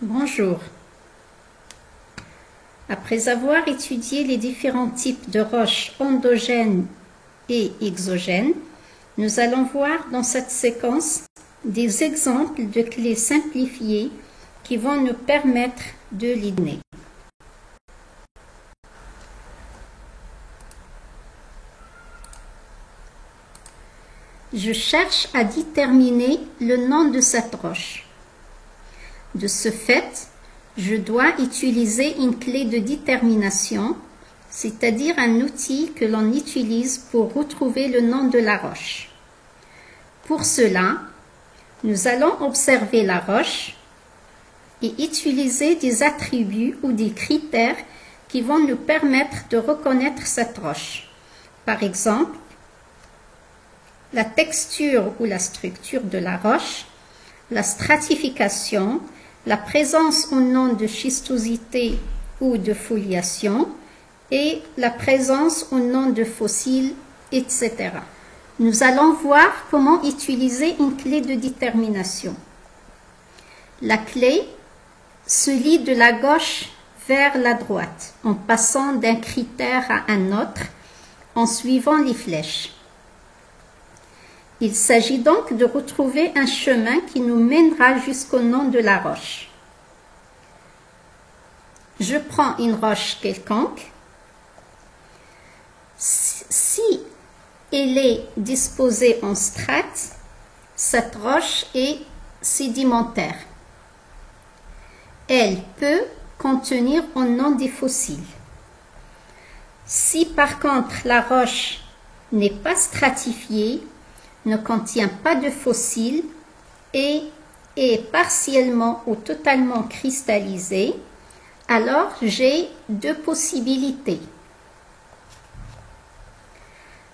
Bonjour. Après avoir étudié les différents types de roches endogènes et exogènes, nous allons voir dans cette séquence des exemples de clés simplifiées qui vont nous permettre de les donner. Je cherche à déterminer le nom de cette roche. De ce fait, je dois utiliser une clé de détermination, c'est-à-dire un outil que l'on utilise pour retrouver le nom de la roche. Pour cela, nous allons observer la roche et utiliser des attributs ou des critères qui vont nous permettre de reconnaître cette roche. Par exemple, la texture ou la structure de la roche, la stratification, la présence ou non de schistosité ou de foliation et la présence ou non de fossiles, etc. Nous allons voir comment utiliser une clé de détermination. La clé se lie de la gauche vers la droite en passant d'un critère à un autre en suivant les flèches. Il s'agit donc de retrouver un chemin qui nous mènera jusqu'au nom de la roche. Je prends une roche quelconque. Si elle est disposée en strates, cette roche est sédimentaire. Elle peut contenir un nom des fossiles. Si par contre la roche n'est pas stratifiée, ne contient pas de fossiles et est partiellement ou totalement cristallisée, alors j'ai deux possibilités.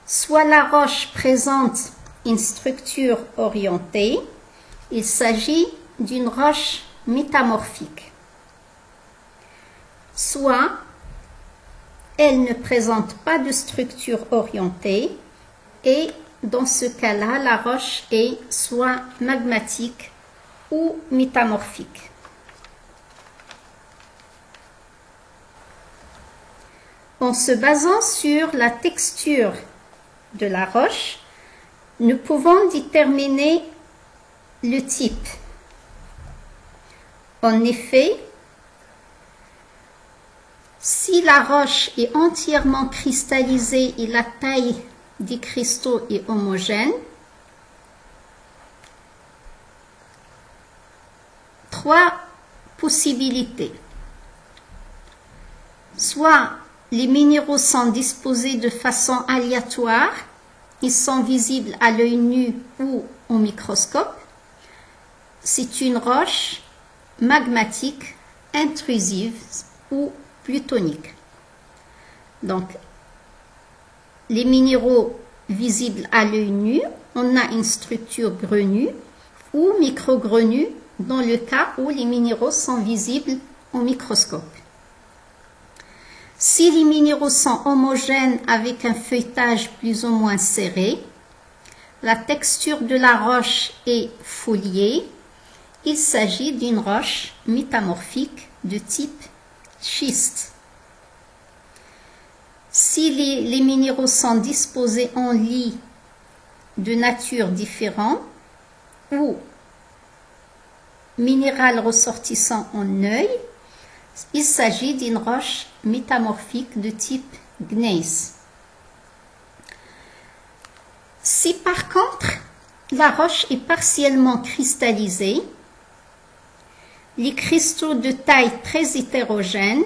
Soit la roche présente une structure orientée, il s'agit d'une roche métamorphique. Soit elle ne présente pas de structure orientée et dans ce cas-là, la roche est soit magmatique ou métamorphique. En se basant sur la texture de la roche, nous pouvons déterminer le type. En effet, si la roche est entièrement cristallisée et la taille des cristaux est homogène, trois possibilités. Soit les minéraux sont disposés de façon aléatoire, ils sont visibles à l'œil nu ou au microscope. C'est une roche magmatique, intrusive ou plutonique. Donc, les minéraux visibles à l'œil nu, on a une structure grenue ou microgrenue dans le cas où les minéraux sont visibles au microscope. Si les minéraux sont homogènes avec un feuilletage plus ou moins serré, la texture de la roche est foliée, il s'agit d'une roche métamorphique de type schiste. Si les minéraux sont disposés en lits de nature différente ou minéral ressortissant en œil, il s'agit d'une roche métamorphique de type gneiss. Si par contre la roche est partiellement cristallisée, les cristaux de taille très hétérogène,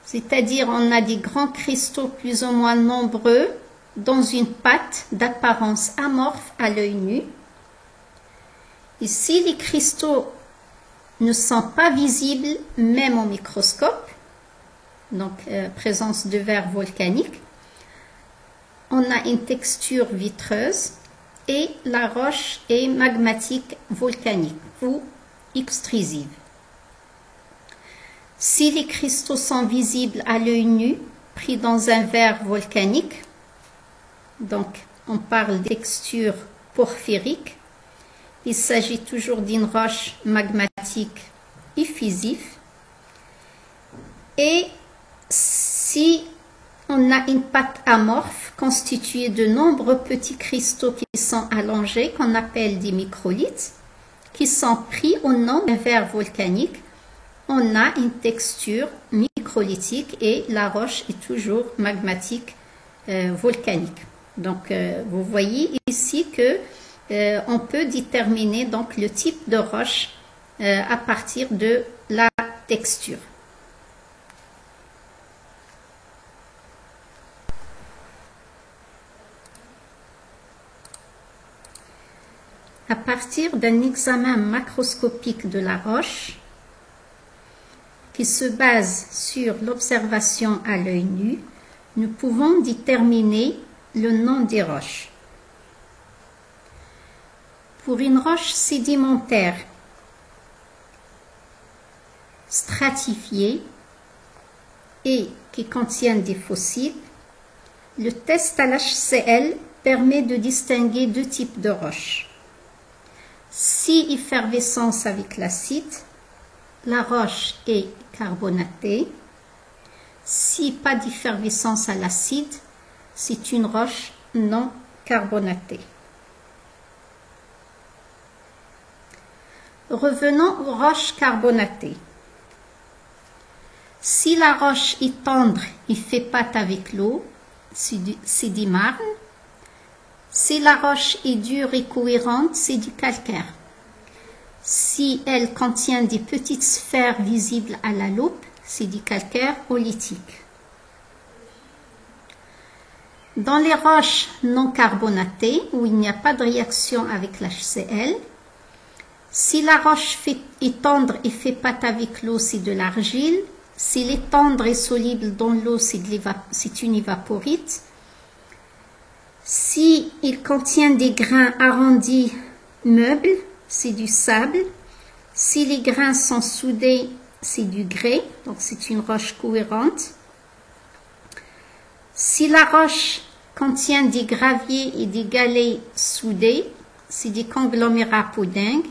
c'est-à-dire on a des grands cristaux plus ou moins nombreux dans une pâte d'apparence amorphe à l'œil nu. Et si les cristaux ne sont pas visibles même au microscope, donc présence de verre volcanique, on a une texture vitreuse et la roche est magmatique volcanique ou extrusive. Si les cristaux sont visibles à l'œil nu, pris dans un verre volcanique, donc on parle de texture porphyrique, il s'agit toujours d'une roche magmatique effusif. Et si on a une pâte amorphe constituée de nombreux petits cristaux qui sont allongés, qu'on appelle des microlithes, qui sont pris au nom d'un verre volcanique, on a une texture microlithique et la roche est toujours magmatique volcanique. Donc, vous voyez ici que on peut déterminer donc le type de roche à partir de la texture. À partir d'un examen macroscopique de la roche, qui se base sur l'observation à l'œil nu, nous pouvons déterminer le nom des roches. Pour une roche sédimentaire stratifiée et qui contient des fossiles, le test à l'HCl permet de distinguer deux types de roches. Si effervescence avec l'acide, la roche est carbonatée. Si pas d'effervescence à l'acide, c'est une roche non carbonatée. Revenons aux roches carbonatées. Si la roche est tendre et fait pâte avec l'eau, c'est du marne. Si la roche est dure et cohérente, c'est du calcaire. Si elle contient des petites sphères visibles à la loupe, c'est du calcaire oolitique. Dans les roches non carbonatées, où il n'y a pas de réaction avec l'HCl, si la roche est tendre et fait pâte avec l'eau, c'est de l'argile. S'il est tendre et soluble dans l'eau, c'est une évaporite. Si il contient des grains arrondis meubles, c'est du sable. Si les grains sont soudés, c'est du grès, donc c'est une roche cohérente. Si la roche contient des graviers et des galets soudés, c'est des conglomérats pudding.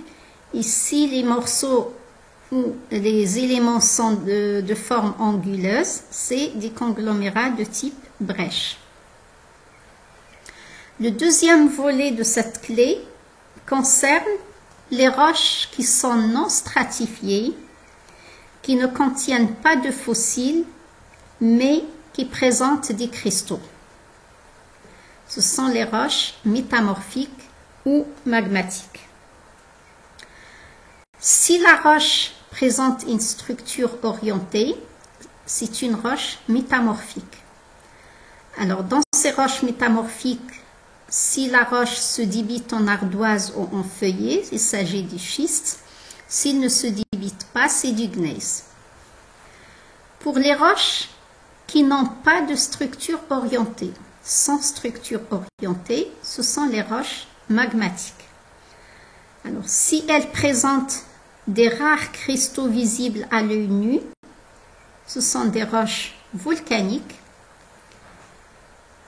Et si les morceaux ou les éléments sont de forme anguleuse, c'est des conglomérats de type brèche. Le deuxième volet de cette clé concerne les roches qui sont non stratifiées, qui ne contiennent pas de fossiles, mais qui présentent des cristaux. Ce sont les roches métamorphiques ou magmatiques. Si la roche présente une structure orientée, c'est une roche métamorphique. Alors, dans ces roches métamorphiques, si la roche se débite en ardoise ou en feuillet, il s'agit du schiste. S'il ne se débite pas, c'est du gneiss. Pour les roches qui n'ont pas de structure orientée, sans structure orientée, ce sont les roches magmatiques. Alors, si elles présentent des rares cristaux visibles à l'œil nu, ce sont des roches volcaniques.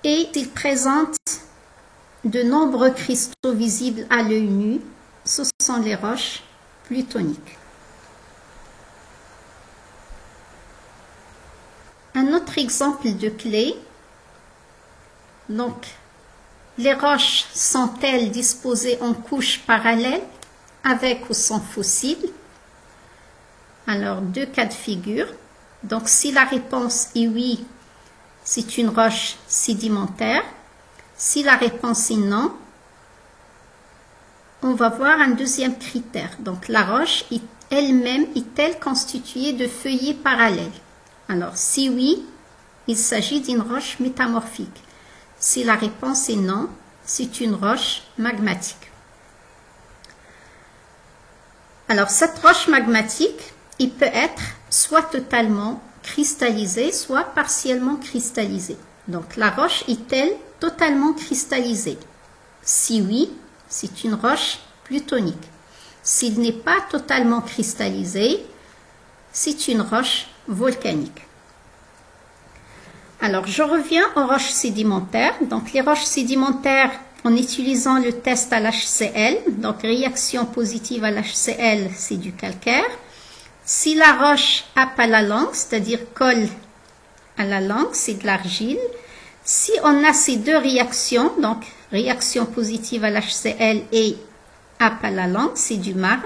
Et s'ils présentent de nombreux cristaux visibles à l'œil nu, ce sont les roches plutoniques. Un autre exemple de clé. Donc, les roches sont-elles disposées en couches parallèles avec ou sans fossiles? Alors, deux cas de figure. Donc, si la réponse est oui, c'est une roche sédimentaire. Si la réponse est non, on va voir un deuxième critère. Donc, la roche elle-même est-elle constituée de feuillets parallèles? Alors, si oui, il s'agit d'une roche métamorphique. Si la réponse est non, c'est une roche magmatique. Alors, cette roche magmatique, il peut être soit totalement cristallisée, soit partiellement cristallisée. Donc, la roche est-elle totalement cristallisée? Si oui, c'est une roche plutonique. S'il n'est pas totalement cristallisé, c'est une roche volcanique. Alors, je reviens aux roches sédimentaires. Donc, les roches sédimentaires, en utilisant le test à l'HCl, donc réaction positive à l'HCl, c'est du calcaire. Si la roche happe à la langue, c'est-à-dire colle à la langue, c'est de l'argile. Si on a ces deux réactions, donc réaction positive à l'HCl et happe à la langue, c'est du marne.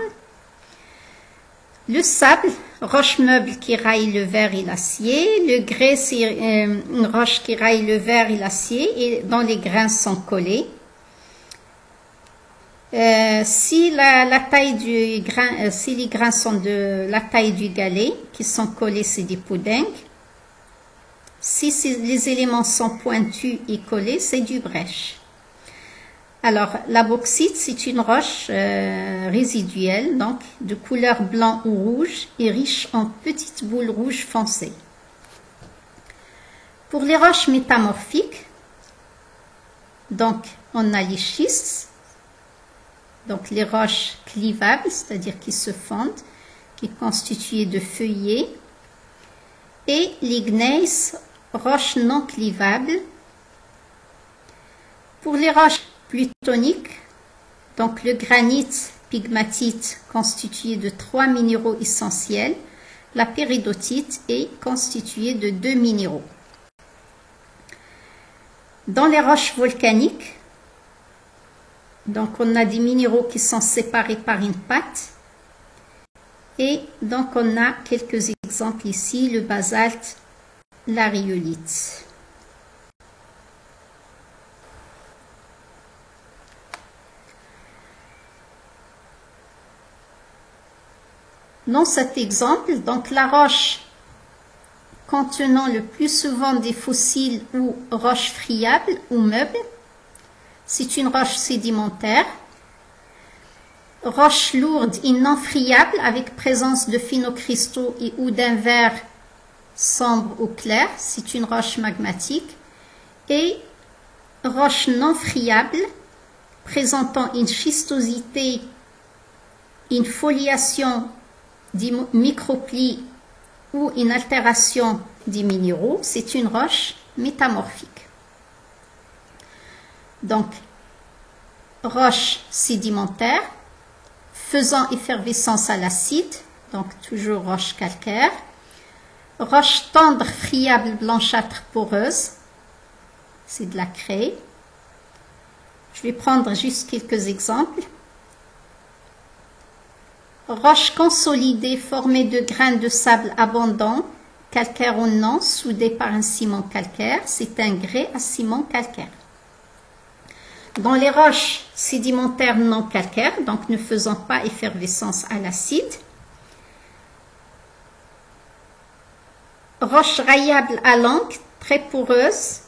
Le sable, roche meuble qui raille le verre et l'acier. Le grès, c'est une roche qui raille le verre et l'acier et dont les grains sont collés. Si la taille du grain, si les grains sont de la taille du galet, qui sont collés, c'est des puddings. Si les éléments sont pointus et collés, c'est du brèche. Alors, la bauxite, c'est une roche résiduelle, donc de couleur blanc ou rouge et riche en petites boules rouges foncées. Pour les roches métamorphiques, donc on a les schistes, donc les roches clivables, c'est-à-dire qui se fondent, qui sont constituées de feuillets, et les gneiss, roches non clivables. Pour les roches plutoniques, donc le granit pygmatite constitué de 3 minéraux essentiels, la péridotite est constituée de 2 minéraux. Dans les roches volcaniques, donc on a des minéraux qui sont séparés par une pâte, et donc on a quelques exemples ici, le basalte, la rhyolite. Dans cet exemple, donc la roche contenant le plus souvent des fossiles ou roches friables ou meubles, c'est une roche sédimentaire. Roche lourde et non friable avec présence de phénocristaux et ou d'un vert sombre ou clair, c'est une roche magmatique. Et roche non friable présentant une schistosité, une foliation des microplis ou une altération des minéraux, c'est une roche métamorphique. Donc, roche sédimentaire, faisant effervescence à l'acide, donc toujours roche calcaire. Roche tendre, friable, blanchâtre, poreuse, c'est de la craie. Je vais prendre juste quelques exemples. Roche consolidée formée de grains de sable abondants, calcaire ou non, soudés par un ciment calcaire, c'est un grès à ciment calcaire. Dans les roches sédimentaires non calcaires, donc ne faisant pas effervescence à l'acide, roche raillable à langue, très poreuse,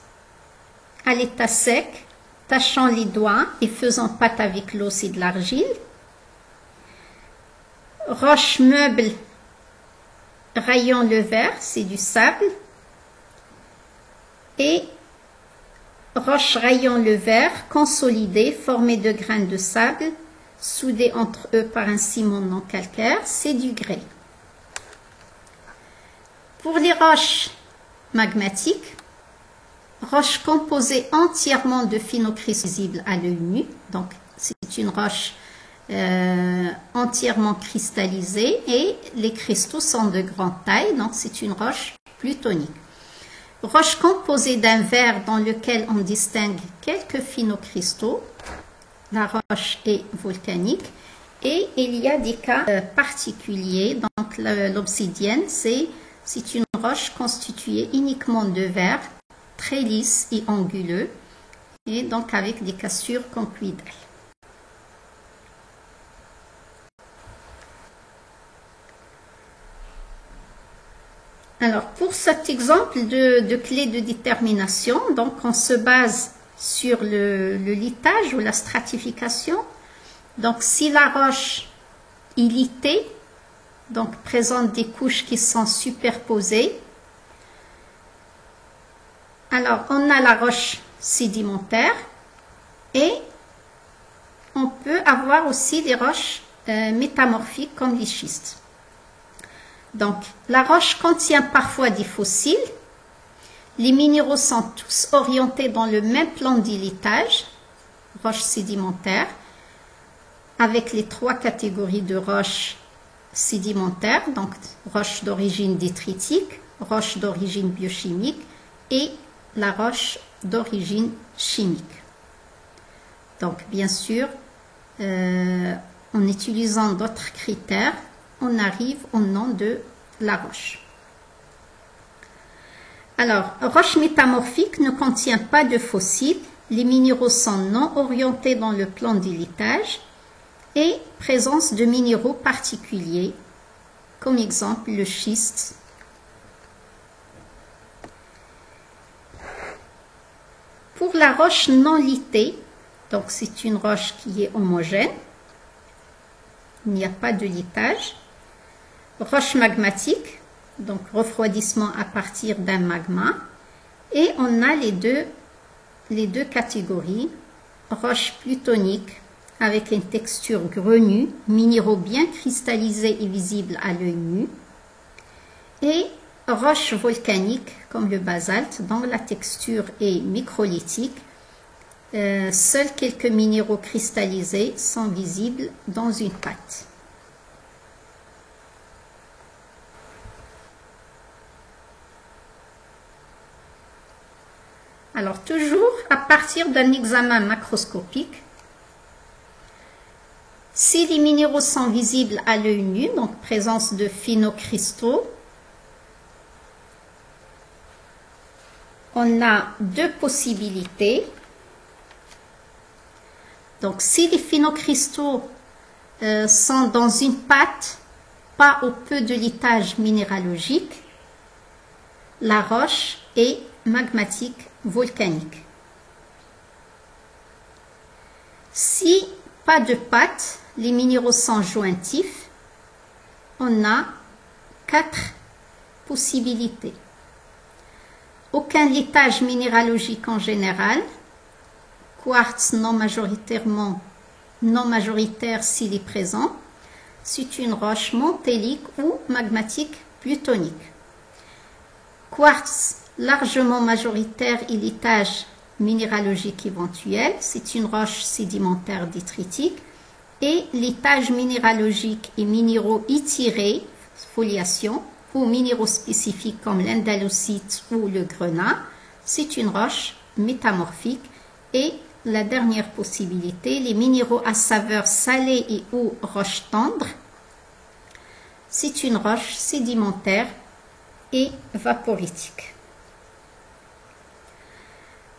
à l'état sec, tachant les doigts et faisant pâte avec l'eau, c'est de l'argile. Roche meuble rayant le verre, c'est du sable. Et roche rayant le verre, consolidée, formée de grains de sable, soudés entre eux par un ciment non calcaire, c'est du grès. Pour les roches magmatiques, roche composée entièrement de phénocristaux visibles à l'œil nu, donc c'est une roche entièrement cristallisée et les cristaux sont de grande taille, donc c'est une roche plutonique. Roche composée d'un verre dans lequel on distingue quelques phénocristaux, la roche est volcanique et il y a des cas particuliers, donc l'obsidienne c'est une roche constituée uniquement de verre, très lisse et anguleux et donc avec des cassures conchoïdales. Alors, pour cet exemple de clé de détermination, donc on se base sur le litage ou la stratification. Donc, si la roche est litée, donc présente des couches qui sont superposées, alors on a la roche sédimentaire et on peut avoir aussi des roches métamorphiques comme les schistes. Donc, la roche contient parfois des fossiles. Les minéraux sont tous orientés dans le même plan d'héritage, roche sédimentaire, avec les 3 catégories de roches sédimentaires, donc roche d'origine détritique, roche d'origine biochimique et la roche d'origine chimique. Donc bien sûr, en utilisant d'autres critères, on arrive au nom de la roche. Alors, roche métamorphique ne contient pas de fossiles, les minéraux sont non orientés dans le plan d'héritage et présence de minéraux particuliers, comme exemple le schiste. Pour la roche non litée, donc c'est une roche qui est homogène, il n'y a pas de litage. Roche magmatique, donc refroidissement à partir d'un magma. Et on a les deux catégories. Roche plutonique avec une texture grenue, minéraux bien cristallisés et visibles à l'œil nu. Et roche volcanique comme le basalte, dont la texture est microlithique. Seuls quelques minéraux cristallisés sont visibles dans une pâte. Alors toujours à partir d'un examen macroscopique, si les minéraux sont visibles à l'œil nu, donc présence de phénocristaux, on a deux possibilités. Donc, si les phénocristaux sont dans une pâte, pas ou peu de litage minéralogique, la roche est magmatique volcanique. Si pas de pâte, les minéraux sont jointifs, on a 4 possibilités. Aucun litage minéralogique en général, quartz non majoritaire s'il est présent, c'est une roche montélique ou magmatique plutonique. Quartz largement majoritaire et litage minéralogique éventuel, c'est une roche sédimentaire détritique. Et litage minéralogique et minéraux étirés, foliation, ou minéraux spécifiques comme l'indalocite ou le grenat, c'est une roche métamorphique. Et la dernière possibilité, les minéraux à saveur salée et ou roche tendre, c'est une roche sédimentaire et vaporitique.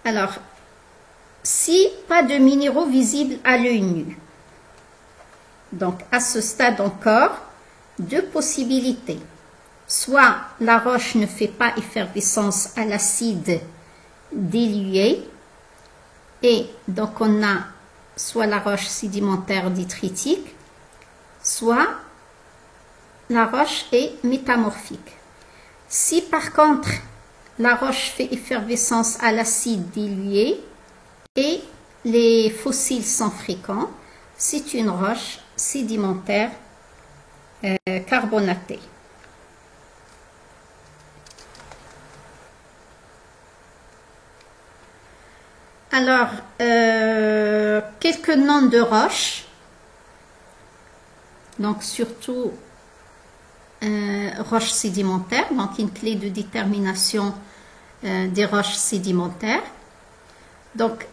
Alors, si pas de minéraux visibles à l'œil nu, donc à ce stade encore, deux possibilités. Soit la roche ne fait pas effervescence à l'acide dilué, et donc on a soit la roche sédimentaire détritique, soit la roche est métamorphique. Si par contre la roche fait effervescence à l'acide dilué et les fossiles sont fréquents, c'est une roche sédimentaire carbonatée. Alors, quelques noms de roches, donc surtout roches sédimentaires, donc une clé de détermination des roches sédimentaires. Donc,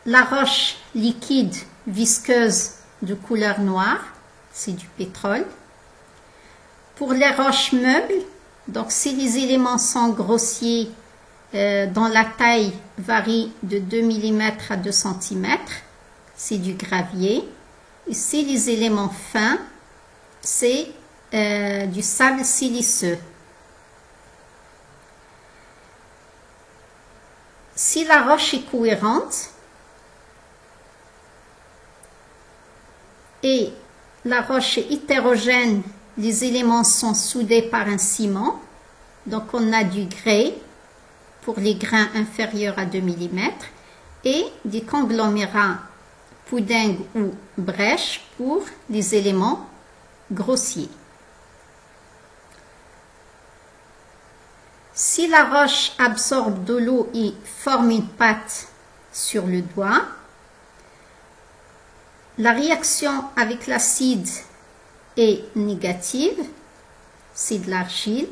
la roche liquide visqueuse de couleur noire, c'est du pétrole. Pour les roches meubles, donc si les éléments sont grossiers, dont la taille varie de 2 mm à 2 cm, c'est du gravier. Et si les éléments fins, c'est du sable siliceux. Si la roche est cohérente et la roche est hétérogène, les éléments sont soudés par un ciment, donc on a du grès pour les grains inférieurs à 2 mm et des conglomérats pudding ou brèche pour les éléments grossiers. Si la roche absorbe de l'eau et forme une pâte sur le doigt, la réaction avec l'acide est négative, c'est de l'argile.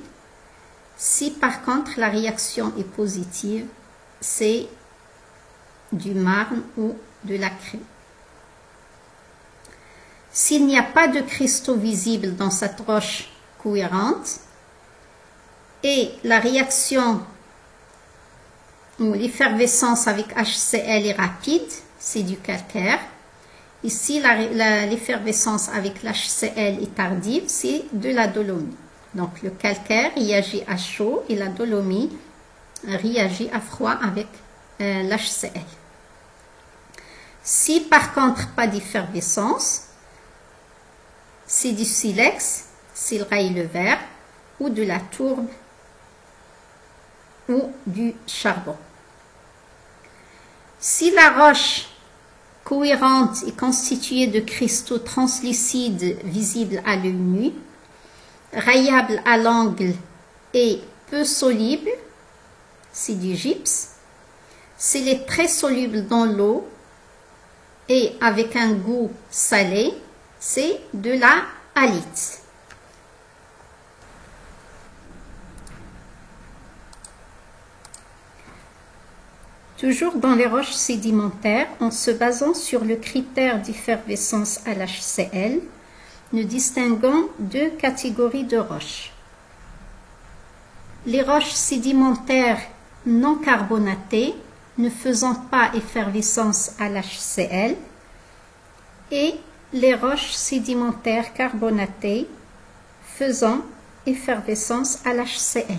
Si par contre la réaction est positive, c'est du marne ou de la craie. S'il n'y a pas de cristaux visibles dans cette roche cohérente et la réaction ou l'effervescence avec HCl est rapide, c'est du calcaire. Ici, l'effervescence avec l'HCl est tardive, c'est de la dolomie. Donc, le calcaire réagit à chaud et la dolomie réagit à froid avec l'HCl. Si par contre, pas d'effervescence, c'est du silex, c'est le rail le verre, ou de la tourbe, ou du charbon. Si la roche cohérente est constituée de cristaux translucides visibles à l'œil nu, rayable à l'angle et peu soluble, c'est du gypse. S'il est très soluble dans l'eau et avec un goût salé, c'est de la halite. Toujours dans les roches sédimentaires, en se basant sur le critère d'effervescence à l'HCl, nous distinguons deux catégories de roches. Les roches sédimentaires non carbonatées ne faisant pas effervescence à l'HCl et les roches sédimentaires carbonatées faisant effervescence à l'HCl.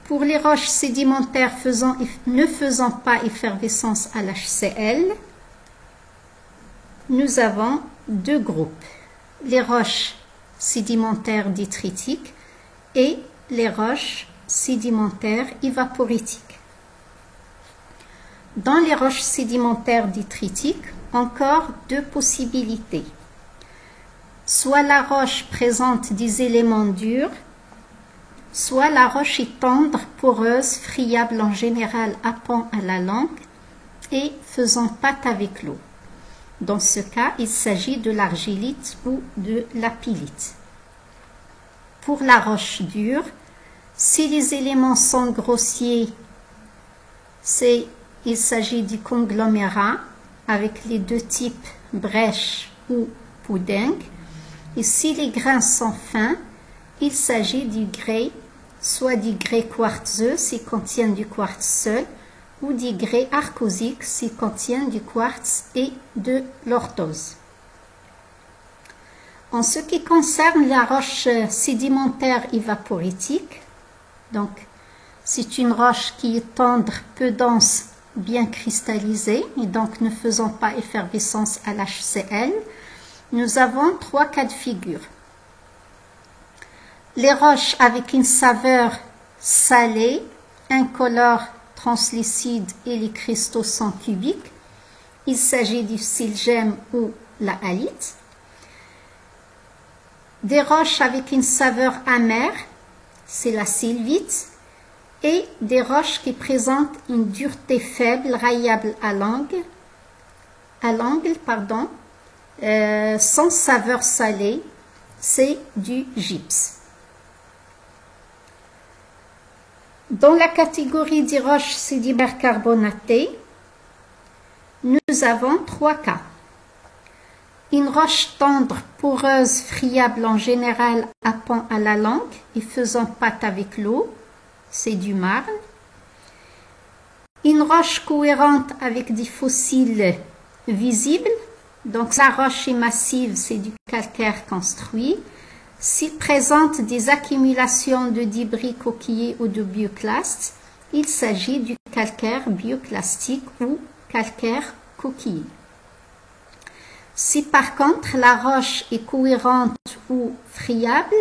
Pour les roches sédimentaires ne faisant pas effervescence à l'HCl, nous avons deux groupes, les roches sédimentaires détritiques et les roches sédimentaires évaporitiques. Dans les roches sédimentaires détritiques, encore deux possibilités. Soit la roche présente des éléments durs, soit la roche est tendre, poreuse, friable en général happant à la langue et faisant pâte avec l'eau. Dans ce cas, il s'agit de l'argilite ou de l'apilite. Pour la roche dure, si les éléments sont grossiers, il s'agit du conglomérat avec les deux types brèche ou pudding. Et si les grains sont fins, il s'agit du grès, soit du grès quartzeux s'il contient du quartz seul, ou du grès arcosique s'il contient du quartz et de l'orthose. En ce qui concerne la roche sédimentaire évaporitique, donc c'est une roche qui est tendre, peu dense, bien cristallisée et donc ne faisant pas effervescence à l'HCl, nous avons trois cas de figure. Les roches avec une saveur salée, incolore, translucide et les cristaux sont cubiques. Il s'agit du silgème ou la halite. Des roches avec une saveur amère, c'est la sylvite. Et des roches qui présentent une dureté faible, rayable à l'angle, sans saveur salée, c'est du gypse. Dans la catégorie des roches sédimentaires carbonatées, nous avons trois cas. Une roche tendre, poreuse, friable en général, happant à la langue et faisant pâte avec l'eau, c'est du marne. Une roche cohérente avec des fossiles visibles, donc la roche est massive, c'est du calcaire construit. S'il présente des accumulations de débris coquillés ou de bioclastes, il s'agit du calcaire bioclastique ou calcaire coquillé. Si par contre la roche est cohérente ou friable,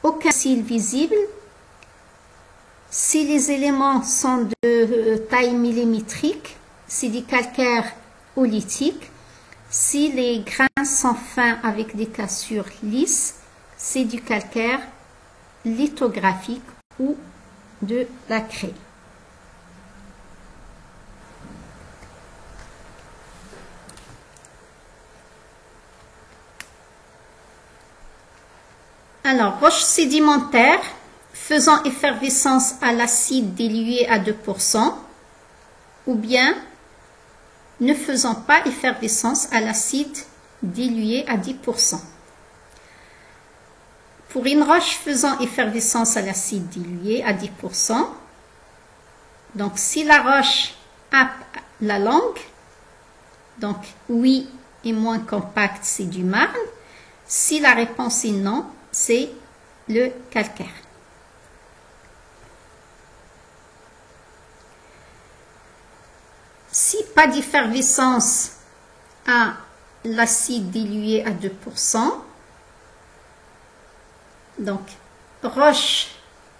aucun fossile visible. Si les éléments sont de taille millimétrique, c'est du calcaire oolitique. Si les grains sont fins avec des cassures lisses, c'est du calcaire lithographique ou de la craie. Alors, roche sédimentaire faisant effervescence à l'acide dilué à 2% ou bien ne faisant pas effervescence à l'acide dilué à 10%. Pour une roche faisant effervescence à l'acide dilué à 10%, donc si la roche a la langue, donc oui et moins compact, c'est du marne. Si la réponse est non, c'est le calcaire. Si pas d'effervescence à l'acide dilué à 2%, donc roche,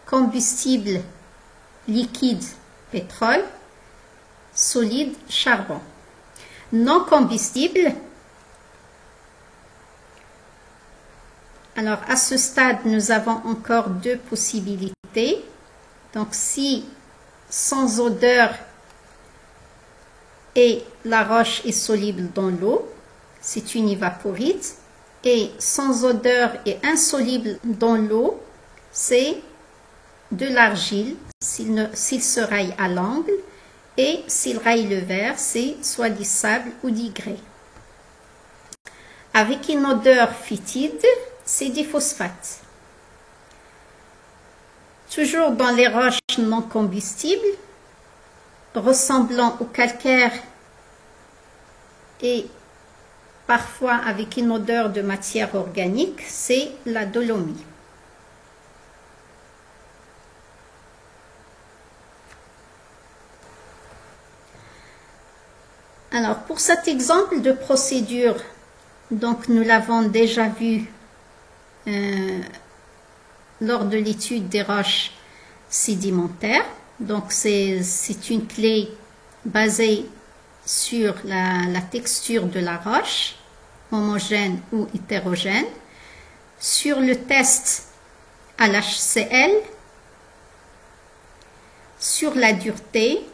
combustible, liquide, pétrole, solide, charbon. Non combustible, alors à ce stade, nous avons encore deux possibilités. Donc si sans odeur et la roche est soluble dans l'eau, c'est une évaporite. Et sans odeur et insoluble dans l'eau, c'est de l'argile s'il se raille à l'angle, et s'il raille le verre, c'est soit du sable ou du grès. Avec une odeur fétide, c'est du phosphate. Toujours dans les roches non combustibles, ressemblant au calcaire et parfois avec une odeur de matière organique, c'est la dolomie. Alors, pour cet exemple de procédure, donc nous l'avons déjà vu lors de l'étude des roches sédimentaires. Donc, c'est une clé basée sur la texture de la roche, homogène ou hétérogène, sur le test à l'HCl, sur la dureté,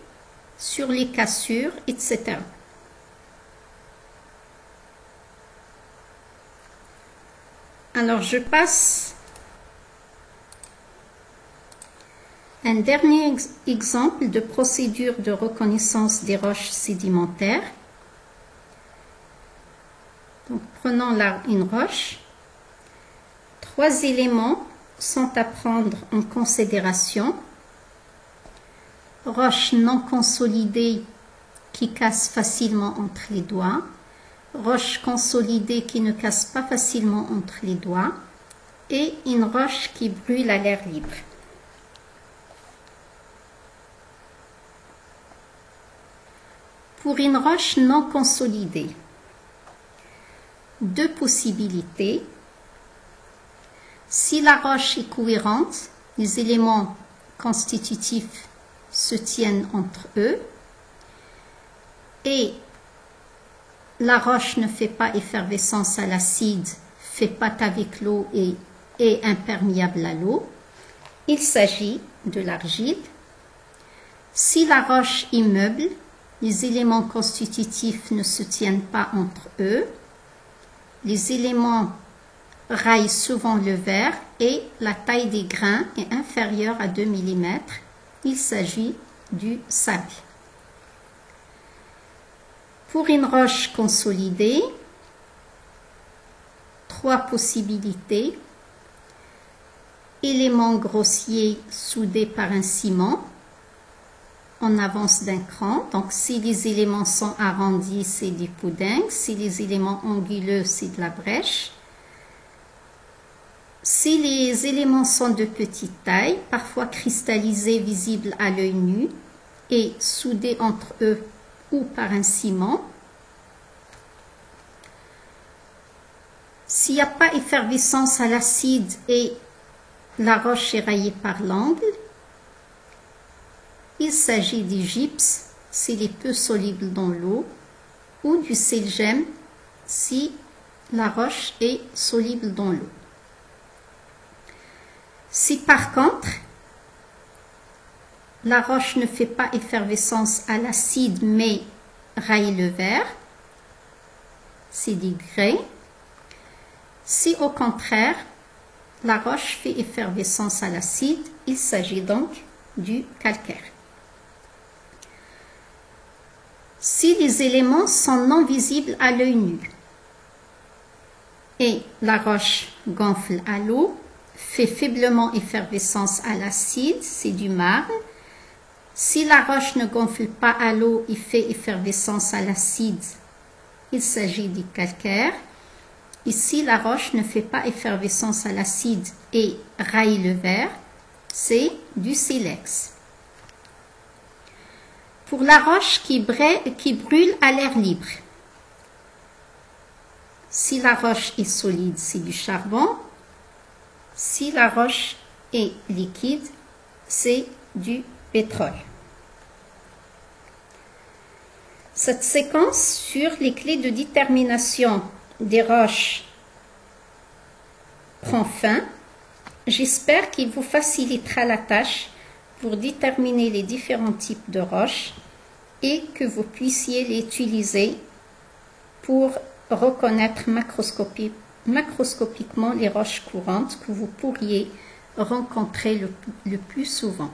sur les cassures, etc. Alors, je passe un dernier exemple de procédure de reconnaissance des roches sédimentaires. Donc, prenons une roche. 3 éléments sont à prendre en considération. Roche non consolidée qui casse facilement entre les doigts. Roche consolidée qui ne casse pas facilement entre les doigts. Et une roche qui brûle à l'air libre. Pour une roche non consolidée, 2 possibilités. Si la roche est cohérente, les éléments constitutifs se tiennent entre eux et la roche ne fait pas effervescence à l'acide, fait pâte avec l'eau et est imperméable à l'eau, il s'agit de l'argile. Si la roche est meuble, les éléments constitutifs ne se tiennent pas entre eux. Les éléments raillent souvent le verre et la taille des grains est inférieure à 2 mm. Il s'agit du sable. Pour une roche consolidée, 3 possibilités. Éléments grossiers soudés par un ciment. On avance d'un cran. Donc, si les éléments sont arrondis, c'est du pudding. Si les éléments anguleux, c'est de la brèche. Si les éléments sont de petite taille, parfois cristallisés, visibles à l'œil nu, et soudés entre eux ou par un ciment, s'il n'y a pas effervescence à l'acide et la roche est raillée par l'angle, il s'agit du gypse s'il est peu soluble dans l'eau ou du selgem si la roche est soluble dans l'eau. Si par contre la roche ne fait pas effervescence à l'acide mais raille le verre, c'est du grès. Si au contraire la roche fait effervescence à l'acide, il s'agit donc du calcaire. Si les éléments sont non visibles à l'œil nu et la roche gonfle à l'eau, fait faiblement effervescence à l'acide, c'est du marne. Si la roche ne gonfle pas à l'eau et fait effervescence à l'acide, il s'agit du calcaire. Et si la roche ne fait pas effervescence à l'acide et raille le verre, c'est du silex. Pour la roche qui brûle à l'air libre, si la roche est solide, c'est du charbon. Si la roche est liquide, c'est du pétrole. Cette séquence sur les clés de détermination des roches prend fin. J'espère qu'il vous facilitera la tâche pour déterminer les différents types de roches et que vous puissiez les utiliser pour reconnaître macroscopiquement les roches courantes que vous pourriez rencontrer le plus souvent.